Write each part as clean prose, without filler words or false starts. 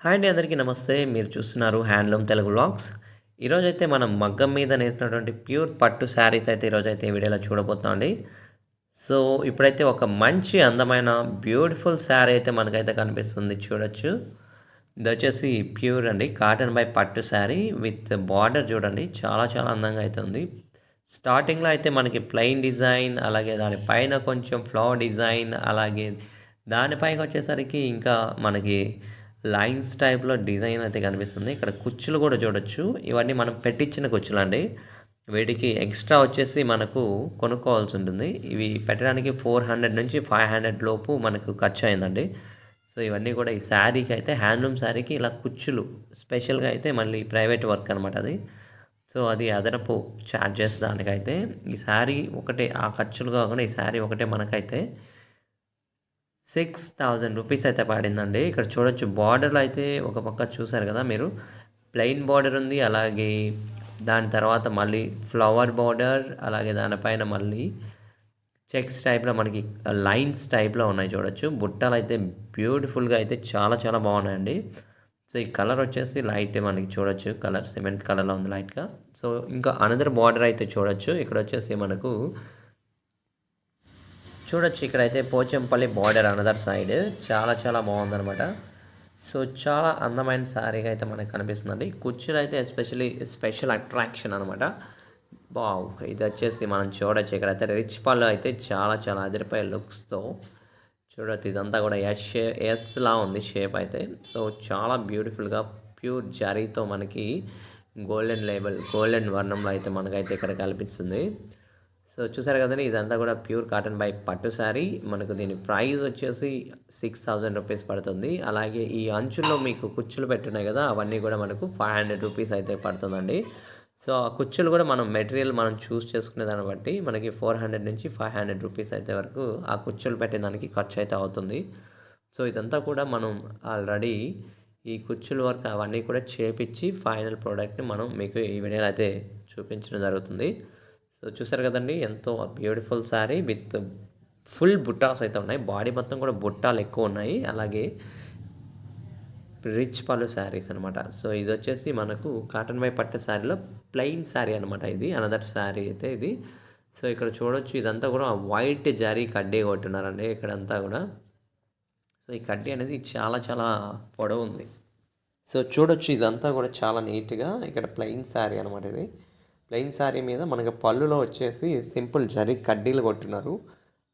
Hi అండి, అందరికీ నమస్తే. మీరు చూస్తున్నారు హ్యాండ్లూమ్ తెలుగు వ్లాగ్స్. ఈరోజైతే మనం మగ్గం మీద నేసినటువంటి ప్యూర్ పట్టు శారీస్ అయితే ఈరోజైతే ఈ వీడియోలో చూడబోతున్నాం అండి. సో, ఇప్పుడైతే ఒక మంచి అందమైన బ్యూటిఫుల్ శారీ అయితే మనకైతే కనిపిస్తుంది, చూడొచ్చు. ఇదొచ్చేసి ప్యూర్ అండి, కాటన్ బై పట్టు శారీ విత్ బార్డర్ చూడండి. చాలా చాలా అందంగా అయితే ఉంది. స్టార్టింగ్‌లో అయితే మనకి ప్లెయిన్ డిజైన్, అలాగే దాని పైన కొంచెం ఫ్లవర్ డిజైన్, అలాగే దానిపైకొచ్చేసరికి ఇంకా మనకి లైన్స్ టైప్‌లో డిజైన్ అయితే కనిపిస్తుంది. ఇక్కడ కుచ్చులు కూడా చూడొచ్చు. ఇవన్నీ మనం పెట్టించిన కుచ్చులండి. వీటికి ఎక్స్‌ట్రా వచ్చేసి మనకు కొనుక్కోవాల్సి ఉంటుంది. ఇవి పెట్టడానికి 400 నుంచి 500 లోపు మనకు ఖర్చయిందండి. సో, ఇవన్నీ కూడా ఈ శారీకి అయితే హ్యాండ్లూమ్ శారీకి ఇలా కుచ్చులు స్పెషల్‌గా అయితే మళ్ళీ ప్రైవేట్ వర్క్ అనమాట అది. సో, అది అదనపు చార్జెస్ దానికైతే. ఈ శారీ ఒకటే ఆ ఖర్చులు కాకుండా ఈ శారీ ఒకటే మనకైతే 6000 రూపీస్ అయితే పడిందండి. ఇక్కడ చూడొచ్చు, బార్డర్‌లో అయితే ఒక పక్క చూసారు కదా మీరు. ప్లెయిన్ బార్డర్ ఉంది. అలాగే దాని తర్వాత మళ్ళీ ఫ్లవర్ బార్డర్, అలాగే దానిపైన మళ్ళీ చెక్స్ టైప్‌లో మనకి లైన్స్ టైప్‌లో ఉన్నాయి చూడొచ్చు. బుట్టలైతే బ్యూటిఫుల్‌గా అయితే చాలా చాలా బాగున్నాయండి. సో, ఈ కలర్ వచ్చేసి లైట్ మనకి చూడొచ్చు. కలర్ సిమెంట్ కలర్‌లో ఉంది లైట్‌గా. సో, ఇంకా అనదర్ బార్డర్ అయితే చూడొచ్చు. ఇక్కడొచ్చేసి మనకు చూడొచ్చు, ఇక్కడైతే పోచంపల్లి బార్డర్ అనదర్ సైడ్ చాలా చాలా బాగుందనమాట. సో, చాలా అందమైన శారీగా అయితే మనకు కనిపిస్తుందండి. కుర్చీలు అయితే ఎస్పెషల్లీ స్పెషల్ అట్రాక్షన్ అనమాట. వావ్! ఇది వచ్చేసి మనం చూడొచ్చు, ఇక్కడైతే రిచ్ పళ్ళు అయితే చాలా చాలా అదిరిపోయే లుక్స్‌తో చూడొచ్చు. ఇదంతా కూడా ఎస్‌లా ఉంది షేప్ అయితే. సో, చాలా బ్యూటిఫుల్‌గా ప్యూర్ జరీతో మనకి గోల్డెన్ లేబుల్, గోల్డెన్ వర్ణంలో అయితే మనకైతే ఇక్కడ కనిపిస్తుంది. సో, చూసారు కదండీ! ఇదంతా కూడా ప్యూర్ కాటన్ బై పట్టు శారీ. మనకు దీని ప్రైస్ వచ్చేసి 6000 రూపీస్ పడుతుంది. అలాగే ఈ అంచుల్లో మీకు కుచ్చులు పెట్టున్నాయి కదా! అవన్నీ కూడా మనకు 500 రూపీస్ అయితే పడుతుందండి. సో, ఆ కుచ్చులు కూడా మనం మెటీరియల్ మనం చూస్ చేసుకునే దాన్ని బట్టి మనకి 400 నుంచి 500 రూపీస్ అయితే వరకు ఆ కుచ్చులు పెట్టేదానికి ఖర్చు అయితే అవుతుంది. సో, ఇదంతా కూడా మనం ఆల్రెడీ ఈ కుచ్చుల వర్క్ అవన్నీ కూడా చేపిచ్చి ఫైనల్ ప్రోడక్ట్‌ని మనం మీకు ఈ వీడియోలో అయితే చూపించడం జరుగుతుంది. సో, చూసారు కదండీ! ఎంతో బ్యూటిఫుల్ శారీ విత్ ఫుల్ బుట్టాస్ అయితే ఉన్నాయి. బాడీ మొత్తం కూడా బుట్టాలు ఎక్కువ ఉన్నాయి. అలాగే రిచ్ పళ్ళు శారీస్ అనమాట. సో, ఇదొచ్చేసి మనకు కాటన్ బై పట్టు శారీలో ప్లెయిన్ శారీ అనమాట ఇది. అనదర్ శారీ అయితే ఇది. సో, ఇక్కడ చూడొచ్చు, ఇదంతా కూడా వైట్ జరీ కడ్డీ కొట్టున్నారండి ఇక్కడంతా కూడా. సో, ఈ కడ్డీ అనేది చాలా చాలా పొడవుంది. సో, చూడొచ్చు, ఇదంతా కూడా చాలా నీట్‌గా ఇక్కడ ప్లెయిన్ శారీ అనమాట ఇది. ప్లెయిన్ శారీ మీద మనకు పళ్ళులో వచ్చేసి సింపుల్ జరీ కడ్డీలు కొట్టున్నారు.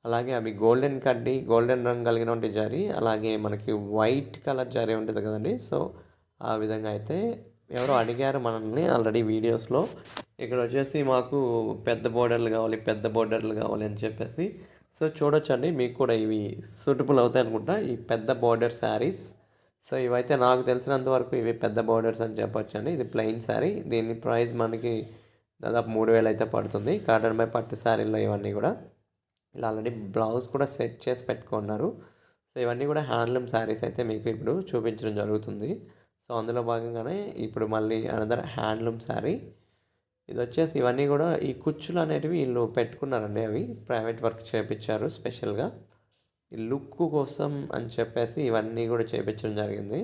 అలాగే అవి గోల్డెన్ కడ్డీ, గోల్డెన్ రంగు కలిగినటువంటి జరీ, అలాగే మనకి వైట్ కలర్ జరీ ఉంటది కదండీ! సో, ఆ విధంగా అయితే ఎవరో అడిగారు మనల్ని ఆల్రెడీ వీడియోస్‌లో. ఇక్కడొచ్చేసి మాకు పెద్ద బోర్డర్‌లు కావాలి, పెద్ద బోర్డర్‌లు కావాలి అని చెప్పేసి. సో, చూడొచ్చండి, మీకు కూడా ఇవి సూటబుల్ అవుతాయనుకుంటా, ఈ పెద్ద బోర్డర్ శారీస్. సో, ఇవైతే నాకు తెలిసినంత వరకు ఇవి పెద్ద బోర్డర్స్ అని చెప్పొచ్చండి. ఇది ప్లెయిన్ శారీ. దీని ప్రైస్ మనకి దాదాపు 3000 అయితే పడుతుంది. కాటన్ బై పట్టు శారీల్లో ఇవన్నీ కూడా. ఇలా ఆల్రెడీ బ్లౌజ్ కూడా సెట్ చేసి పెట్టుకున్నారు. సో, ఇవన్నీ కూడా హ్యాండ్లూమ్ శారీస్ అయితే మీకు ఇప్పుడు చూపించడం జరుగుతుంది. సో, అందులో భాగంగానే ఇప్పుడు మళ్ళీ అనదర్ హ్యాండ్లూమ్ శారీ. ఇదొచ్చేసి ఇవన్నీ కూడా ఈ కుచ్చులు అనేటివి వీళ్ళు పెట్టుకున్నారండి. అవి ప్రైవేట్ వర్క్ చేపిచ్చారు స్పెషల్‌గా. ఈ లుక్ కోసం అని చెప్పేసి ఇవన్నీ కూడా చేపించడం జరిగింది.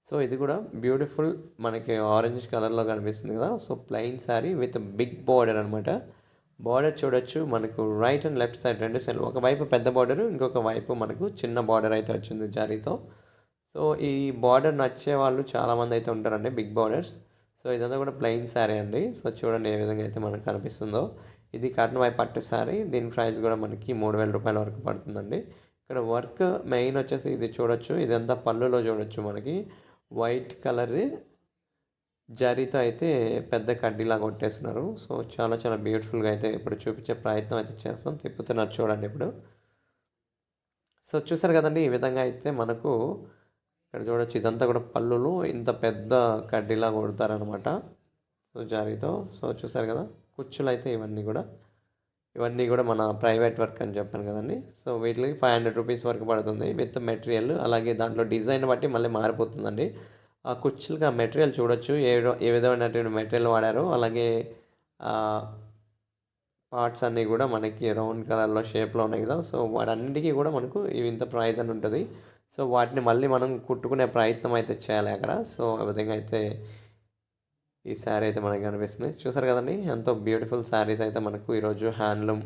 సో, ఇది కూడా బ్యూటిఫుల్ మనకి ఆరెంజ్ కలర్‌లో కనిపిస్తుంది కదా! So, plain sari with big border అనమాట. బోర్డర్ చూడొచ్చు, మనకు రైట్ అండ్ లెఫ్ట్ సైడ్ 2 సైడ్‌లు ఒకవైపు పెద్ద బోర్డరు, ఇంకొక వైపు మనకు చిన్న బోర్డర్ అయితే వచ్చింది జరీతో. సో, ఈ బోర్డర్ నచ్చే వాళ్ళు చాలామంది అయితే ఉంటారండి, బిగ్ బోర్డర్స్. సో, ఇదంతా కూడా ప్లెయిన్ శారీ అండి. సో, చూడండి ఏ విధంగా అయితే మనకు కనిపిస్తుందో. ఇది కాటన్ బై పట్టు శారీ. దీని ప్రైస్ కూడా మనకి 3000 రూపాయల వరకు పడుతుందండి. ఇక్కడ వర్క్ మెయిన్ వచ్చేసి ఇది చూడొచ్చు. ఇదంతా పళ్ళులో చూడొచ్చు మనకి. వైట్ కలర్ జరీతో అయితే పెద్ద కడ్డీలాగా కొట్టేస్తున్నారు. సో, చాలా చాలా బ్యూటిఫుల్‌గా అయితే ఇప్పుడు చూపించే ప్రయత్నం అయితే చేస్తాం. తిప్పుతున్నారు చూడండి ఇప్పుడు. సో, చూసారు కదండీ! ఈ విధంగా అయితే మనకు ఇక్కడ చూడొచ్చు, ఇదంతా కూడా పళ్ళులు ఇంత పెద్ద కడ్డీలా కొడతారనమాట. సో, జరీతో. సో, చూసారు కదా! కుచ్చులైతే ఇవన్నీ కూడా. ఇవన్నీ కూడా మన ప్రైవేట్ వర్క్ అని చెప్పాను కదండీ! సో, వీటికి 500 రూపీస్ వరకు పడుతుంది విత్ మెటీరియల్. అలాగే దాంట్లో డిజైన్ బట్టి మళ్ళీ మారిపోతుందండి. ఆ కుచ్చులకి ఆ మెటీరియల్ చూడొచ్చు, ఏ విధమైనటువంటి మెటీరియల్ వాడారో. అలాగే ఆహ్, పార్ట్స్ అన్నీ కూడా మనకి రౌండ్ కలర్‌లో షేప్‌లో ఉన్నాయి కదా! సో, వాటన్నిటికి కూడా మనకు ఇవి ఇంత ప్రైస్ అని ఉంటది. సో వాటిని మళ్ళీ మనం కుట్టుకునే ప్రయత్నం అయితే చేయాలి అక్కడ. సో ఆ విధంగా అయితే ఈ శారీ అయితే మనకు కనిపిస్తుంది. చూసారు కదండీ! ఎంతో బ్యూటిఫుల్ శారీస్ అయితే మనకు ఈరోజు హ్యాండ్లూమ్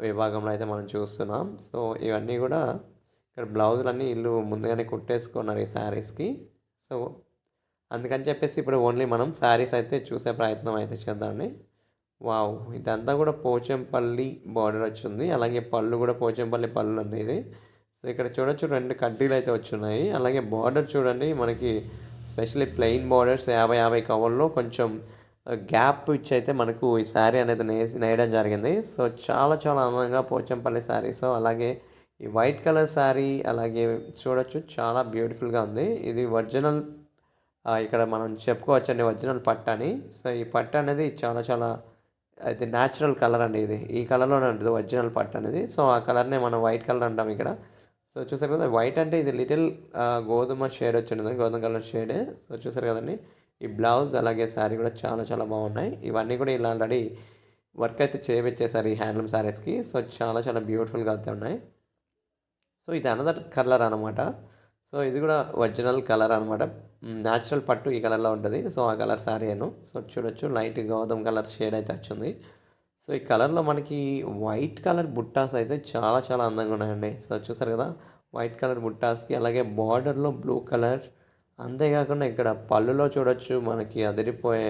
విభాగంలో అయితే మనం చూస్తున్నాం. సో ఇవన్నీ కూడా ఇక్కడ బ్లౌజులన్నీ ఈళ్ళు ముందుగానే కుట్టేసుకున్నారు ఈ శారీస్‌కి. సో అందుకని చెప్పేసి ఇప్పుడు ఓన్లీ మనం శారీస్ అయితే చూసే ప్రయత్నం అయితే చేద్దామండి. వావ్! ఇదంతా కూడా పోచంపల్లి బార్డర్ వచ్చింది. అలాగే పళ్ళు కూడా పోచంపల్లి పళ్ళు అండి ఇది. సో ఇక్కడ చూడొచ్చు 2 కడ్డీలైతే వచ్చున్నాయి. అలాగే బార్డర్ చూడండి మనకి స్పెషల్లీ ప్లెయిన్ బార్డర్స్ 50, 50 కవర్లో కొంచెం గ్యాప్ ఇచ్చైతే మనకు ఈ శారీ అనేది నేయడం జరిగింది. సో చాలా చాలా అందంగా పోచంపల్లి శారీస్ అలాగే ఈ వైట్ కలర్ శారీ అలాగే చూడొచ్చు చాలా బ్యూటిఫుల్‌గా ఉంది. ఇది ఒరిజినల్ ఇక్కడ మనం చెప్పుకోవచ్చండి ఒరిజినల్ పట్టు అని. సో ఈ పట్టు అనేది చాలా చాలా ఇది న్యాచురల్ కలర్ అండి ఇది. ఈ కలర్‌లోనే ఉంటది ఒరిజినల్ పట్టు అనేది. సో ఆ కలర్‌నే మనం వైట్ కలర్ అంటాం ఇక్కడ. సో చూసారు కదా! వైట్ అంటే ఇది లిటిల్ గోధుమ షేడ్ వచ్చింది. గోధుమ కలర్ షేడ్. సో చూసారు కదండీ! ఈ బ్లౌజ్ అలాగే శారీ కూడా చాలా చాలా బాగున్నాయి. ఇవన్నీ కూడా ఇలా ఆల్రెడీ వర్క్ అయితే చేపిచ్చేసారు ఈ హ్యాండ్లూమ్ శారీస్‌కి. సో చాలా చాలా బ్యూటిఫుల్‌గా అయితే ఉన్నాయి. సో ఇది అనదర్ కలర్ అనమాట. సో ఇది కూడా ఒరిజినల్ కలర్ అనమాట. న్యాచురల్ పట్టు ఈ కలర్‌లో ఉంటది. సో ఆ కలర్ శారీయేను. సో చూడొచ్చు లైట్ గోధుమ కలర్ షేడ్ అయితే వచ్చింది. సో ఈ కలర్‌లో మనకి వైట్ కలర్ బుట్టాస్ అయితే చాలా చాలా అందంగా ఉన్నాయండి. సో చూసారు కదా! వైట్ కలర్ బుట్టాస్‌కి అలాగే బార్డర్‌లో బ్లూ కలర్ అంతేకాకుండా ఇక్కడ పళ్ళులో చూడొచ్చు మనకి అదిరిపోయే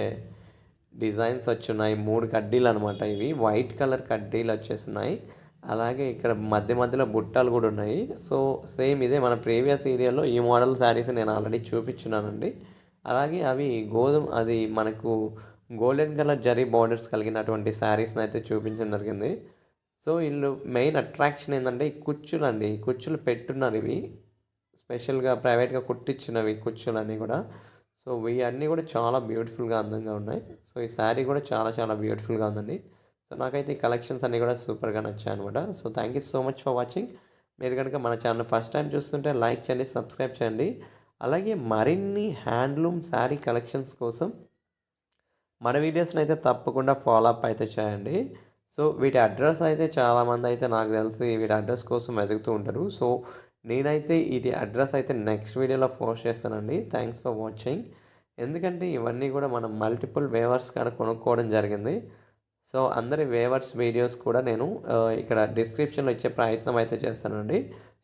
డిజైన్స్ వచ్చున్నాయి. 3 కడ్డీలనమాట ఇవి. వైట్ కలర్ కడ్డీలు వచ్చేసున్నాయి. అలాగే ఇక్కడ మధ్య మధ్యలో బుట్టాలు కూడా ఉన్నాయి. సో సేమ్ ఇదే మన ప్రీవియస్ వీడియోలో ఈ మోడల్ శారీస్ నేను ఆల్రెడీ చూపించున్నానండి. అలాగే అవి అది మనకు గోల్డెన్ కలర్ జరీ బార్డర్స్ కలిగినటువంటి శారీస్‌ని అయితే చూపించడం జరిగింది. సో ఈళ్ళు మెయిన్ అట్రాక్షన్ ఏందంటే ఈ కుచ్చులండి. ఈ కుచ్చులు పెట్టున్నారు ఇవి. స్పెషల్‌గా ప్రైవేట్‌గా కుట్టించినవి కుచ్చులన్నీ కూడా. సో ఇవన్నీ కూడా చాలా బ్యూటిఫుల్‌గా అందంగా ఉన్నాయి. సో ఈ శారీ కూడా చాలా చాలా బ్యూటిఫుల్‌గా ఉందండి. సో నాకైతే ఈ కలెక్షన్స్ అన్నీ కూడా సూపర్‌గా నచ్చాయన్నమాట. So thank you so much for watching. మీరు కనుక మన ఛానల్ ఫస్ట్ టైం చూస్తుంటే లైక్ చేయండి, సబ్స్క్రైబ్ చేయండి. అలాగే మరిన్ని హ్యాండ్లూమ్ శారీ కలెక్షన్స్ కోసం మన వీడియోస్ని అయితే తప్పకుండా ఫాలో అప్ అయితే చేయండి. సో వీటి అడ్రస్ అయితే చాలామంది అయితే నాకు తెలిసి వీటి అడ్రస్ కోసం వెతుకుతూ ఉంటారు. సో నేనైతే వీటి అడ్రస్ అయితే నెక్స్ట్ వీడియోలో పోస్ట్ చేస్తానండి. Thanks for watching. ఎందుకంటే ఇవన్నీ కూడా మనం మల్టిపుల్ వేవర్స్ కాడ కొనుక్కోవడం జరిగింది. సో అందరి వేవర్స్ వీడియోస్ కూడా నేను ఇక్కడ డిస్క్రిప్షన్లో ఇచ్చే ప్రయత్నం అయితే చేస్తానండి.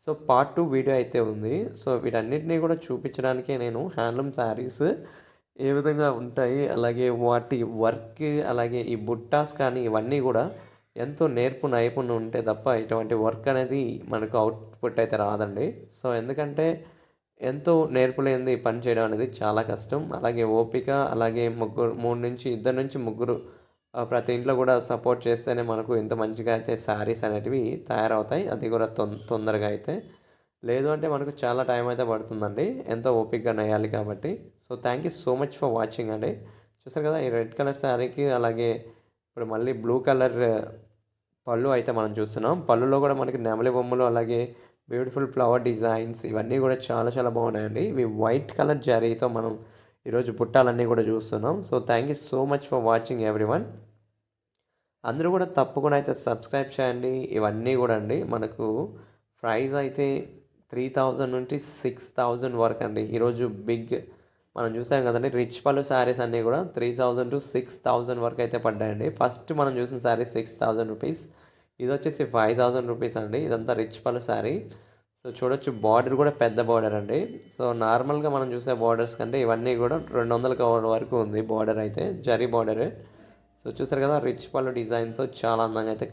సో పార్ట్ 2 వీడియో అయితే ఉంది. సో వీటన్నిటిని కూడా చూపించడానికే నేను హ్యాండ్లూమ్ శారీస్ ఏ విధంగా ఉంటాయి, అలాగే వాటి వర్క్, అలాగే ఈ బుట్టాస్ కానీ ఇవన్నీ కూడా ఎంతో నేర్పు నైపుణ్యం ఉంటే తప్ప ఇటువంటి వర్క్ అనేది మనకు అవుట్‌పుట్ అయితే రాదండి. సో ఎందుకంటే ఎంతో నేర్పు లేనిది ఈ పని చేయడం అనేది చాలా కష్టం. అలాగే ఓపిక, అలాగే ఇద్దరు నుంచి ముగ్గురు ప్రతి ఇంట్లో కూడా సపోర్ట్ చేస్తేనే మనకు ఇంత మంచిగా అయితే శారీస్ అనేటివి తయారవుతాయి. అది కూడా తొందరగా అయితే. లేదు అంటే మనకు చాలా టైం అయితే పడుతుందండి. ఎంతో ఓపికగా నేయాలి కాబట్టి. So thank you so much for watching అండి. చూసారు కదా! ఈ రెడ్ కలర్ శారీకి అలాగే ఇప్పుడు మళ్ళీ బ్లూ కలర్ పళ్ళు అయితే మనం చూస్తున్నాం. పళ్ళులో కూడా మనకి నెమలి బొమ్మలు అలాగే బ్యూటిఫుల్ ఫ్లవర్ డిజైన్స్ ఇవన్నీ కూడా చాలా చాలా బాగున్నాయండి. ఇవి వైట్ కలర్ జరీతో మనం ఈరోజు బుట్టాలన్నీ కూడా చూస్తున్నాం. So thank you so much for watching everyone. అందరూ కూడా తప్పకుండా అయితే సబ్స్క్రైబ్ చేయండి. ఇవన్నీ కూడా అండి మనకు ప్రైస్ అయితే 3000 నుండి 6000 వరకు అండి. ఈరోజు మనం చూసాం కదండి రిచ్ పళ్ళు శారీస్ అన్నీ కూడా 3000 టు 6000 వరకు అయితే పడ్డాయండి. ఫస్ట్ మనం చూసిన శారీ 6000 రూపీస్. ఇది వచ్చేసి 5000 రూపీస్ అండి. ఇదంతా రిచ్ పళ్ళు శారీ. సో చూడొచ్చు బార్డర్ కూడా పెద్ద బార్డర్ అండి. సో నార్మల్గా మనం చూసే బార్డర్స్ కంటే ఇవన్నీ కూడా 200 కవర్ వరకు ఉంది బార్డర్ అయితే జరీ బార్డరే. సో చూసారు కదా రిచ్ పళ్ళు డిజైన్తో చాలా అందంగా అయితే